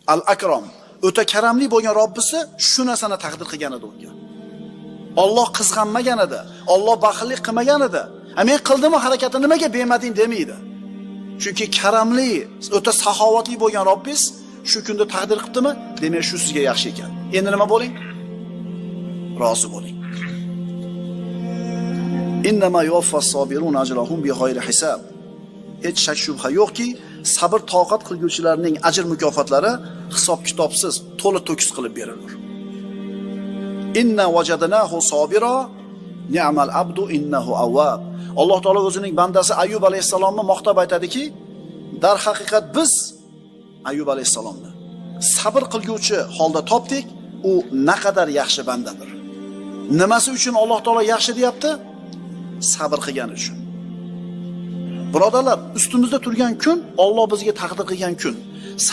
Al-Akram, o'ta karamli bo'lgan Robbisi shu narsani taqdir qilgan edi unga. Alloh qizg'anmagan edi, Alloh baxillik qilmagan edi. Men qildimmi harakatni nimaga bermading demaydi. Chunki karamli, o'ta saxovatli bo'lgan Robbingiz shu kunda taqdir qilibdimi? Demak, shu sizga yaxshi ekan. Endi nima bo'ling? Rozi bo'ling. Innama yuwaffas sabirun ajrahum bighayri hisab. Hech shak shubha yo'qki, sabr toqat qilguvchilarning ajr mukofotlari hisob-kitobsiz, to'la to'kis qilib berilur. Inna wajadnahu sabira, ni'mal abdu innahu awwab. Alloh taolo o'zining bandasi Ayyub alayhisalomni maqtab aytadiki, dar haqiqat biz Ayyub alayhisalomni sabr qilguvchi holda topdik, u naqadar yaxshi bandadir. Nimasi uchun Alloh taolo yaxshi deyapti? Sabr qilgani uchun. Birodarlar, ustimizda turgan kun Alloh bizga taqdir qilgan kun.